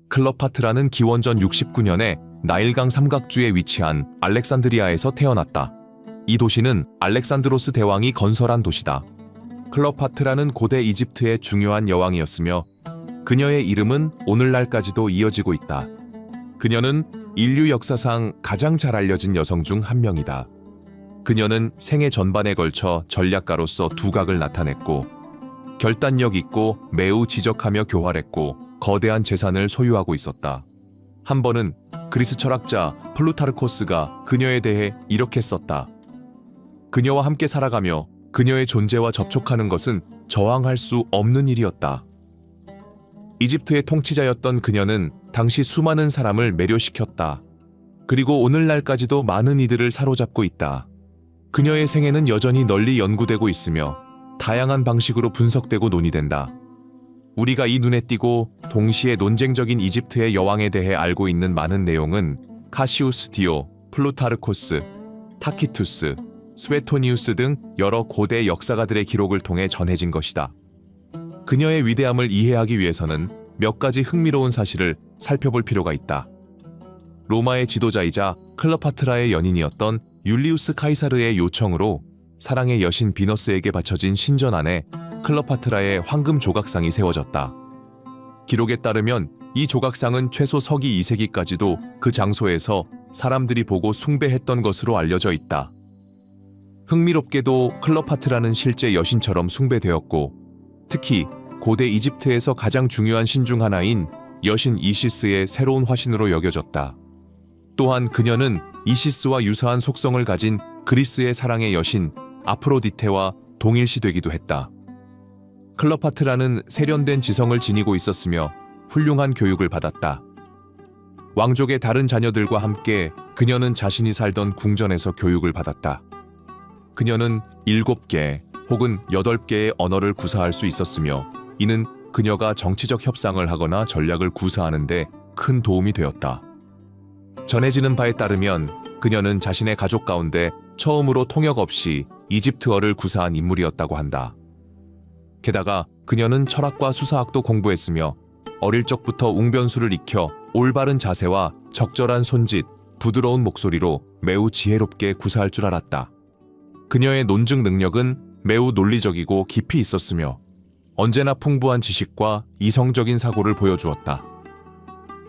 클레오파트라는 기원전 69년에 나일강 삼각주에 위치한 알렉산드리아에서 태어났다. 이 도시는 알렉산드로스 대왕이 건설한 도시다. 클레오파트라는 고대 이집트의 중요한 여왕이었으며 그녀의 이름은 오늘날까지도 이어지고 있다. 그녀는 인류 역사상 가장 잘 알려진 여성 중 한 명이다. 그녀는 생애 전반에 걸쳐 전략가로서 두각을 나타냈고 결단력 있고 매우 지적하며 교활했고 거대한 재산을 소유하고 있었다. 한 번은 그리스 철학자 플루타르코스가 그녀에 대해 이렇게 썼다. 그녀와 함께 살아가며 그녀의 존재와 접촉하는 것은 저항할 수 없는 일이었다. 이집트의 통치자였던 그녀는 당시 수많은 사람을 매료시켰다. 그리고 오늘날까지도 많은 이들을 사로잡고 있다. 그녀의 생애는 여전히 널리 연구되고 있으며 다양한 방식으로 분석되고 논의된다. 우리가 이 눈에 띄고 동시에 논쟁적인 이집트의 여왕에 대해 알고 있는 많은 내용은 카시우스 디오, 플루타르코스, 타키투스, 스웨토니우스 등 여러 고대 역사가들의 기록을 통해 전해진 것이다. 그녀의 위대함을 이해하기 위해서는 몇 가지 흥미로운 사실을 살펴볼 필요가 있다. 로마의 지도자이자 클레오파트라의 연인이었던 율리우스 카이사르의 요청으로 사랑의 여신 비너스에게 바쳐진 신전 안에 클레오파트라의 황금 조각상이 세워졌다. 기록에 따르면 이 조각상은 최소 서기 2세기까지도 그 장소에서 사람들이 보고 숭배했던 것으로 알려져 있다. 흥미롭게도 클레오파트라는 실제 여신처럼 숭배되었고 특히 고대 이집트에서 가장 중요한 신 중 하나인 여신 이시스의 새로운 화신으로 여겨졌다. 또한 그녀는 이시스와 유사한 속성을 가진 그리스의 사랑의 여신 아프로디테와 동일시되기도 했다. 클레오파트라는 세련된 지성을 지니고 있었으며 훌륭한 교육을 받았다. 왕족의 다른 자녀들과 함께 그녀는 자신이 살던 궁전에서 교육을 받았다. 그녀는 7개 혹은 8개의 언어를 구사할 수 있었으며 이는 그녀가 정치적 협상을 하거나 전략을 구사하는 데 큰 도움이 되었다. 전해지는 바에 따르면 그녀는 자신의 가족 가운데 처음으로 통역 없이 이집트어를 구사한 인물이었다고 한다. 게다가 그녀는 철학과 수사학도 공부했으며 어릴 적부터 웅변수를 익혀 올바른 자세와 적절한 손짓, 부드러운 목소리로 매우 지혜롭게 구사할 줄 알았다. 그녀의 논증 능력은 매우 논리적이고 깊이 있었으며 언제나 풍부한 지식과 이성적인 사고를 보여주었다.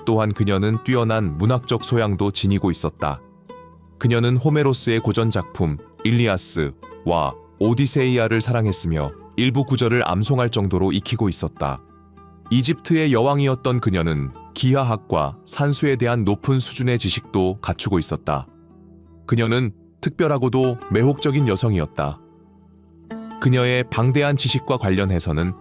또한 그녀는 뛰어난 문학적 소양도 지니고 있었다. 그녀는 호메로스의 고전작품 일리아스와 오디세이아를 사랑했으며 일부 구절을 암송할 정도로 익히고 있었다. 이집트의 여왕이었던 그녀는 기하학과 산수에 대한 높은 수준의 지식도 갖추고 있었다. 그녀는 특별하고도 매혹적인 여성이었다. 그녀의 방대한 지식과 관련해서는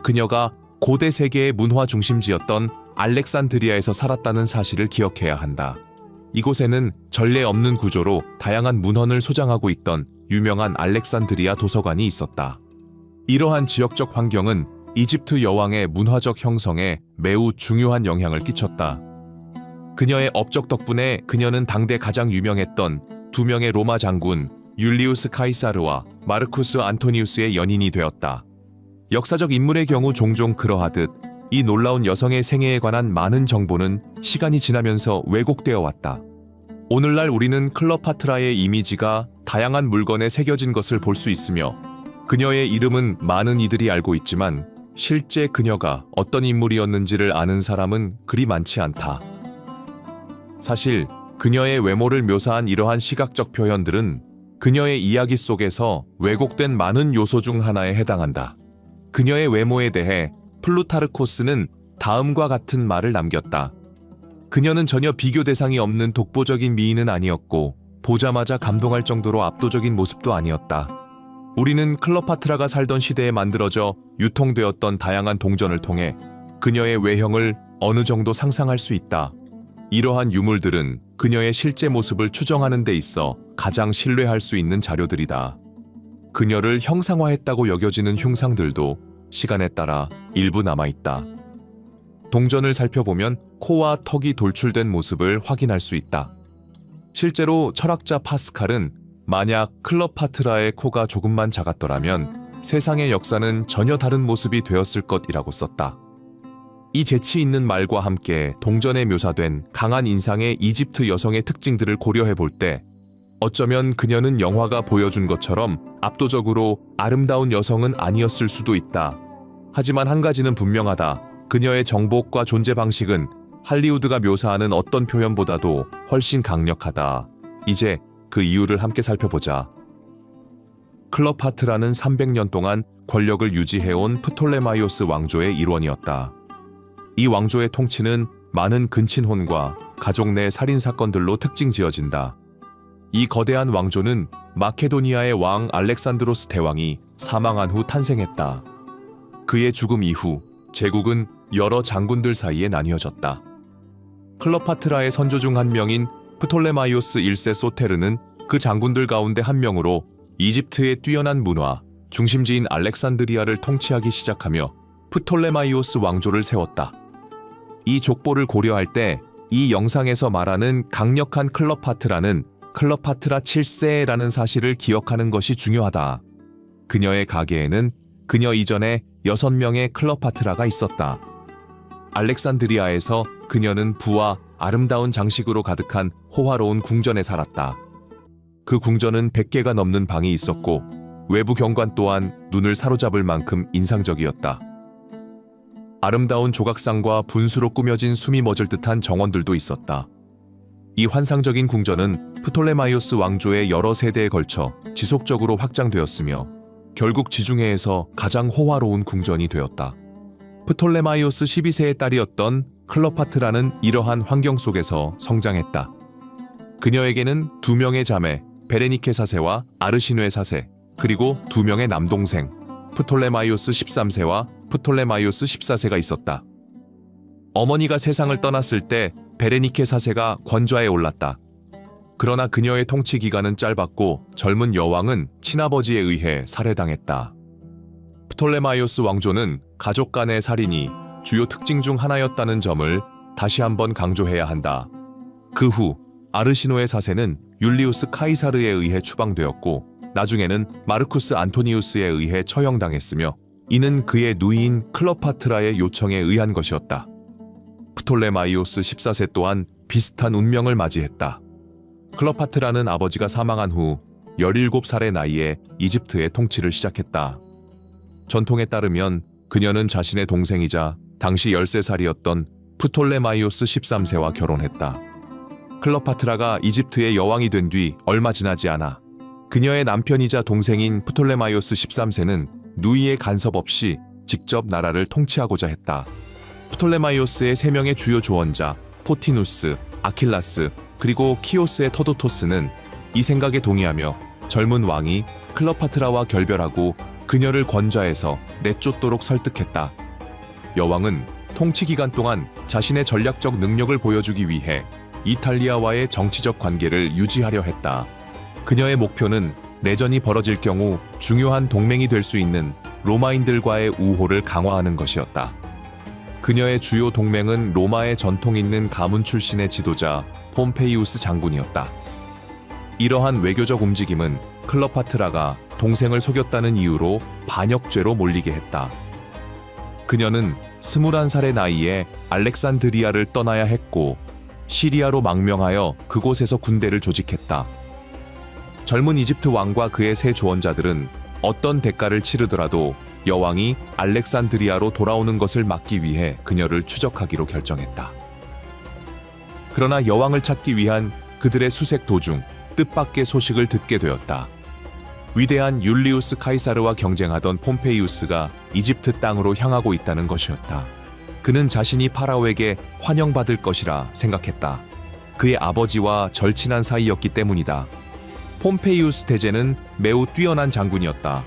그녀가 고대 세계의 문화 중심지였던 알렉산드리아에서 살았다는 사실을 기억해야 한다. 이곳에는 전례 없는 구조로 다양한 문헌을 소장하고 있던 유명한 알렉산드리아 도서관이 있었다. 이러한 지역적 환경은 이집트 여왕의 문화적 형성에 매우 중요한 영향을 끼쳤다. 그녀의 업적 덕분에 그녀는 당대 가장 유명했던 2명의 로마 장군 율리우스 카이사르와 마르쿠스 안토니우스의 연인이 되었다. 역사적 인물의 경우 종종 그러하듯 이 놀라운 여성의 생애에 관한 많은 정보는 시간이 지나면서 왜곡되어 왔다. 오늘날 우리는 클레오파트라의 이미지가 다양한 물건에 새겨진 것을 볼 수 있으며 그녀의 이름은 많은 이들이 알고 있지만 실제 그녀가 어떤 인물이었는지를 아는 사람은 그리 많지 않다. 사실 그녀의 외모를 묘사한 이러한 시각적 표현들은 그녀의 이야기 속에서 왜곡된 많은 요소 중 하나에 해당한다. 그녀의 외모에 대해 플루타르코스는 다음과 같은 말을 남겼다. 그녀는 전혀 비교 대상이 없는 독보적인 미인은 아니었고 보자마자 감동할 정도로 압도적인 모습도 아니었다. 우리는 클레오파트라가 살던 시대에 만들어져 유통되었던 다양한 동전을 통해 그녀의 외형을 어느 정도 상상할 수 있다. 이러한 유물들은 그녀의 실제 모습을 추정하는 데 있어 가장 신뢰할 수 있는 자료들이다. 그녀를 형상화했다고 여겨지는 흉상들도 시간에 따라 일부 남아있다. 동전을 살펴보면 코와 턱이 돌출된 모습을 확인할 수 있다. 실제로 철학자 파스칼은 만약 클레오파트라의 코가 조금만 작았더라면 세상의 역사는 전혀 다른 모습이 되었을 것이라고 썼다. 이 재치 있는 말과 함께 동전에 묘사된 강한 인상의 이집트 여성의 특징들을 고려해 볼 때 어쩌면 그녀는 영화가 보여준 것처럼 압도적으로 아름다운 여성은 아니었을 수도 있다. 하지만 한 가지는 분명하다. 그녀의 정복과 존재 방식은 할리우드가 묘사하는 어떤 표현보다도 훨씬 강력하다. 이제 그 이유를 함께 살펴보자. 클레오파트라는 300년 동안 권력을 유지해온 프톨레마이오스 왕조의 일원이었다. 이 왕조의 통치는 많은 근친혼과 가족 내 살인사건들로 특징지어진다. 이 거대한 왕조는 마케도니아의 왕 알렉산드로스 대왕이 사망한 후 탄생했다. 그의 죽음 이후 제국은 여러 장군들 사이에 나뉘어졌다. 클레오파트라의 선조 중 한 명인 프톨레마이오스 1세 소테르는 그 장군들 가운데 한 명으로 이집트의 뛰어난 문화, 중심지인 알렉산드리아를 통치하기 시작하며 프톨레마이오스 왕조를 세웠다. 이 족보를 고려할 때 이 영상에서 말하는 강력한 클레오파트라는 클레오파트라 7세라는 사실을 기억하는 것이 중요하다. 그녀의 가계에는 그녀 이전에 6명의 클레오파트라가 있었다. 알렉산드리아에서 그녀는 부와 아름다운 장식으로 가득한 호화로운 궁전에 살았다. 그 궁전은 100개가 넘는 방이 있었고 외부 경관 또한 눈을 사로잡을 만큼 인상적이었다. 아름다운 조각상과 분수로 꾸며진 숨이 멎을 듯한 정원들도 있었다. 이 환상적인 궁전은 프톨레마이오스 왕조의 여러 세대에 걸쳐 지속적으로 확장되었으며 결국 지중해에서 가장 호화로운 궁전이 되었다. 프톨레마이오스 12세의 딸이었던 클레오파트라는 이러한 환경 속에서 성장했다. 그녀에게는 2명의 자매 베레니케 사세와 아르시누에 사세, 그리고 2명의 남동생 프톨레마이오스 13세와 프톨레마이오스 14세가 있었다. 어머니가 세상을 떠났을 때 베레니케 사세가 권좌에 올랐다. 그러나 그녀의 통치 기간은 짧았고 젊은 여왕은 친아버지에 의해 살해당했다. 프톨레마이오스 왕조는 가족 간의 살인이 주요 특징 중 하나였다는 점을 다시 한번 강조해야 한다. 그 후 아르시노의 사세는 율리우스 카이사르에 의해 추방되었고 나중에는 마르쿠스 안토니우스에 의해 처형당했으며 이는 그의 누이인 클레오파트라의 요청에 의한 것이었다. 프톨레마이오스 14세 또한 비슷한 운명을 맞이했다. 클레오파트라는 아버지가 사망한 후 17살의 나이에 이집트의 통치를 시작했다. 전통에 따르면 그녀는 자신의 동생이자 당시 13살이었던 프톨레마이오스 13세와 결혼했다. 클레오파트라가 이집트의 여왕이 된 뒤 얼마 지나지 않아 그녀의 남편이자 동생인 프톨레마이오스 13세는 누이의 간섭 없이 직접 나라를 통치하고자 했다. 프톨레마이오스의 3명의 주요 조언자 포티누스, 아킬라스, 그리고 키오스의 터도토스는 이 생각에 동의하며 젊은 왕이 클레오파트라와 결별하고 그녀를 권좌에서 내쫓도록 설득했다. 여왕은 통치 기간 동안 자신의 전략적 능력을 보여주기 위해 이탈리아와의 정치적 관계를 유지하려 했다. 그녀의 목표는 내전이 벌어질 경우 중요한 동맹이 될 수 있는 로마인들과의 우호를 강화하는 것이었다. 그녀의 주요 동맹은 로마의 전통 있는 가문 출신의 지도자 폼페이우스 장군이었다. 이러한 외교적 움직임은 클레오파트라가 동생을 속였다는 이유로 반역죄로 몰리게 했다. 그녀는 21살의 나이에 알렉산드리아를 떠나야 했고 시리아로 망명하여 그곳에서 군대를 조직했다. 젊은 이집트 왕과 그의 세 조언자들은 어떤 대가를 치르더라도 여왕이 알렉산드리아로 돌아오는 것을 막기 위해 그녀를 추적하기로 결정했다. 그러나 여왕을 찾기 위한 그들의 수색 도중 뜻밖의 소식을 듣게 되었다. 위대한 율리우스 카이사르와 경쟁하던 폼페이우스가 이집트 땅으로 향하고 있다는 것이었다. 그는 자신이 파라오에게 환영받을 것이라 생각했다. 그의 아버지와 절친한 사이였기 때문이다. 폼페이우스 대제는 매우 뛰어난 장군이었다.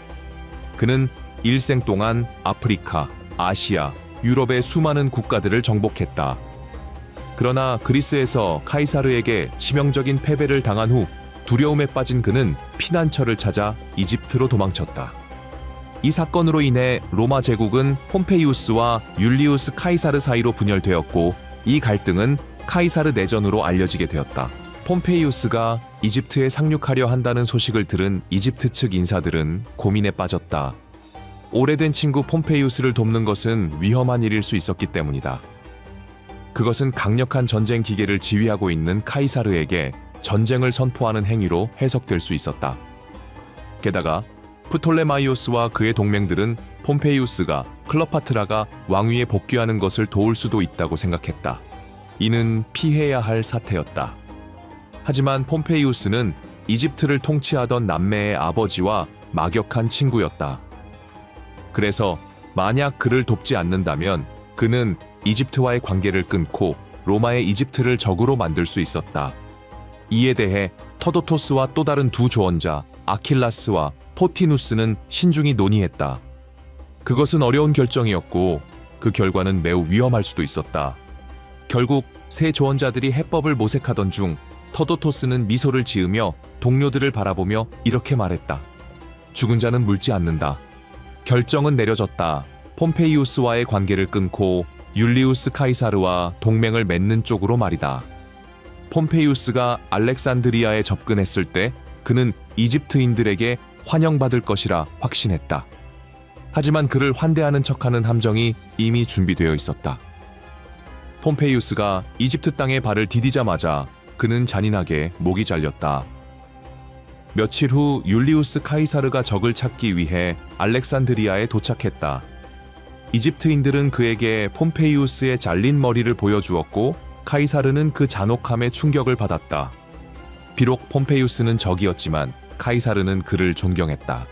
그는 일생 동안 아프리카, 아시아, 유럽의 수많은 국가들을 정복했다. 그러나 그리스에서 카이사르에게 치명적인 패배를 당한 후 두려움에 빠진 그는 피난처를 찾아 이집트로 도망쳤다. 이 사건으로 인해 로마 제국은 폼페이우스와 율리우스 카이사르 사이로 분열되었고 이 갈등은 카이사르 내전으로 알려지게 되었다. 폼페이우스가 이집트에 상륙하려 한다는 소식을 들은 이집트 측 인사들은 고민에 빠졌다. 오래된 친구 폼페이우스를 돕는 것은 위험한 일일 수 있었기 때문이다. 그것은 강력한 전쟁 기계를 지휘하고 있는 카이사르에게 전쟁을 선포하는 행위로 해석될 수 있었다. 게다가 프톨레마이오스와 그의 동맹들은 폼페이우스가 클레오파트라가 왕위에 복귀하는 것을 도울 수도 있다고 생각했다. 이는 피해야 할 사태였다. 하지만 폼페이우스는 이집트를 통치하던 남매의 아버지와 막역한 친구였다. 그래서 만약 그를 돕지 않는다면 그는 이집트와의 관계를 끊고 로마의 이집트를 적으로 만들 수 있었다. 이에 대해 터도토스와 또 다른 두 조언자 아킬라스와 포티누스는 신중히 논의했다. 그것은 어려운 결정이었고 그 결과는 매우 위험할 수도 있었다. 결국 세 조언자들이 해법을 모색하던 중 터도토스는 미소를 지으며 동료들을 바라보며 이렇게 말했다. 죽은 자는 묽지 않는다. 결정은 내려졌다. 폼페이우스와의 관계를 끊고 율리우스 카이사르와 동맹을 맺는 쪽으로 말이다. 폼페이우스가 알렉산드리아에 접근했을 때 그는 이집트인들에게 환영받을 것이라 확신했다. 하지만 그를 환대하는 척하는 함정이 이미 준비되어 있었다. 폼페이우스가 이집트 땅에 발을 디디자마자 그는 잔인하게 목이 잘렸다. 며칠 후 율리우스 카이사르가 적을 찾기 위해 알렉산드리아에 도착했다. 이집트인들은 그에게 폼페이우스의 잘린 머리를 보여주었고 카이사르는 그 잔혹함에 충격을 받았다. 비록 폼페이우스는 적이었지만 카이사르는 그를 존경했다.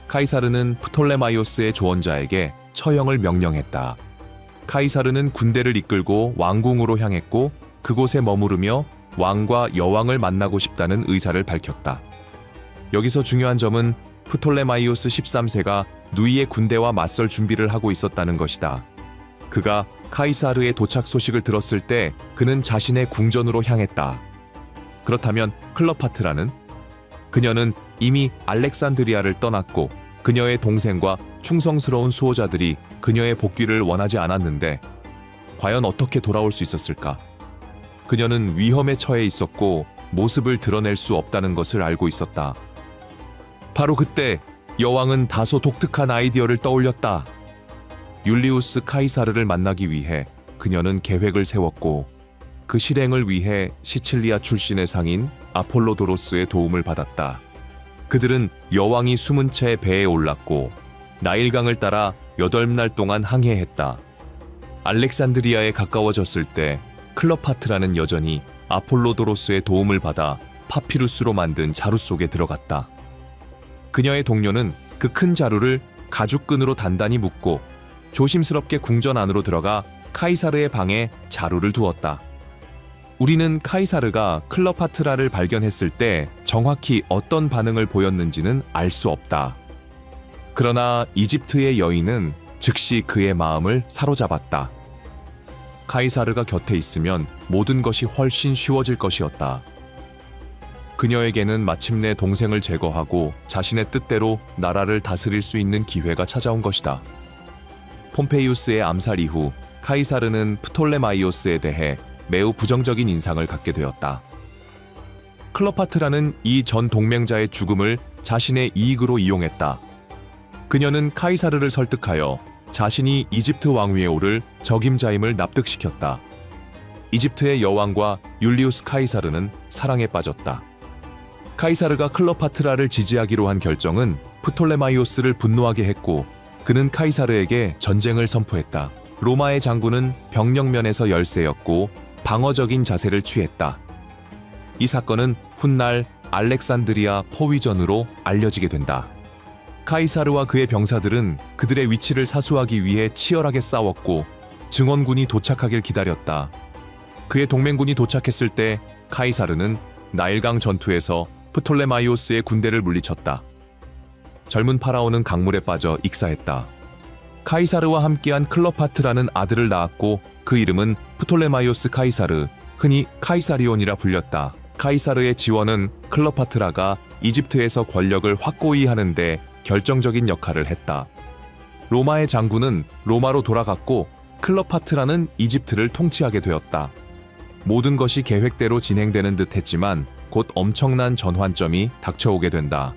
카이사르는 프톨레마이오스의 조언자에게 처형을 명령했다. 카이사르는 군대를 이끌고 왕궁으로 향했고 그곳에 머무르며 왕과 여왕을 만나고 싶다는 의사를 밝혔다. 여기서 중요한 점은 프톨레마이오스 13세가 누이의 군대와 맞설 준비를 하고 있었다는 것이다. 그가 카이사르의 도착 소식을 들었을 때 그는 자신의 궁전으로 향했다. 그렇다면 클레오파트라는? 그녀는 이미 알렉산드리아를 떠났고 그녀의 동생과 충성스러운 수호자들이 그녀의 복귀를 원하지 않았는데 과연 어떻게 돌아올 수 있었을까? 그녀는 위험에 처해 있었고 모습을 드러낼 수 없다는 것을 알고 있었다. 바로 그때 여왕은 다소 독특한 아이디어를 떠올렸다. 율리우스 카이사르를 만나기 위해 그녀는 계획을 세웠고 그 실행을 위해 시칠리아 출신의 상인 아폴로도로스의 도움을 받았다. 그들은 여왕이 숨은 채 배에 올랐고 나일강을 따라 8날 동안 항해했다. 알렉산드리아에 가까워졌을 때 클레오파트라는 여전히 아폴로도로스의 도움을 받아 파피루스로 만든 자루 속에 들어갔다. 그녀의 동료는 그 큰 자루를 가죽끈으로 단단히 묶고 조심스럽게 궁전 안으로 들어가 카이사르의 방에 자루를 두었다. 우리는 카이사르가 클레오파트라를 발견했을 때 정확히 어떤 반응을 보였는지는 알 수 없다. 그러나 이집트의 여인은 즉시 그의 마음을 사로잡았다. 카이사르가 곁에 있으면 모든 것이 훨씬 쉬워질 것이었다. 그녀에게는 마침내 동생을 제거하고 자신의 뜻대로 나라를 다스릴 수 있는 기회가 찾아온 것이다. 폼페이우스의 암살 이후 카이사르는 프톨레마이오스에 대해 매우 부정적인 인상을 갖게 되었다. 클레오파트라는 이 전 동맹자의 죽음을 자신의 이익으로 이용했다. 그녀는 카이사르를 설득하여 자신이 이집트 왕위에 오를 적임자임을 납득시켰다. 이집트의 여왕과 율리우스 카이사르는 사랑에 빠졌다. 카이사르가 클레오파트라를 지지하기로 한 결정은 프톨레마이오스를 분노하게 했고 그는 카이사르에게 전쟁을 선포했다. 로마의 장군은 병력면에서 열세였고 방어적인 자세를 취했다. 이 사건은 훗날 알렉산드리아 포위전으로 알려지게 된다. 카이사르와 그의 병사들은 그들의 위치를 사수하기 위해 치열하게 싸웠고 증원군이 도착하길 기다렸다. 그의 동맹군이 도착했을 때 카이사르는 나일강 전투에서 프톨레마이오스의 군대를 물리쳤다. 젊은 파라오는 강물에 빠져 익사했다. 카이사르와 함께한 클레오파트라는 아들을 낳았고 그 이름은 프톨레마이오스 카이사르, 흔히 카이사리온이라 불렸다. 카이사르의 지원은 클레오파트라가 이집트에서 권력을 확고히 하는데 결정적인 역할을 했다. 로마의 장군은 로마로 돌아갔고 클레오파트라는 이집트를 통치하게 되었다. 모든 것이 계획대로 진행되는 듯 했지만 곧 엄청난 전환점이 닥쳐오게 된다.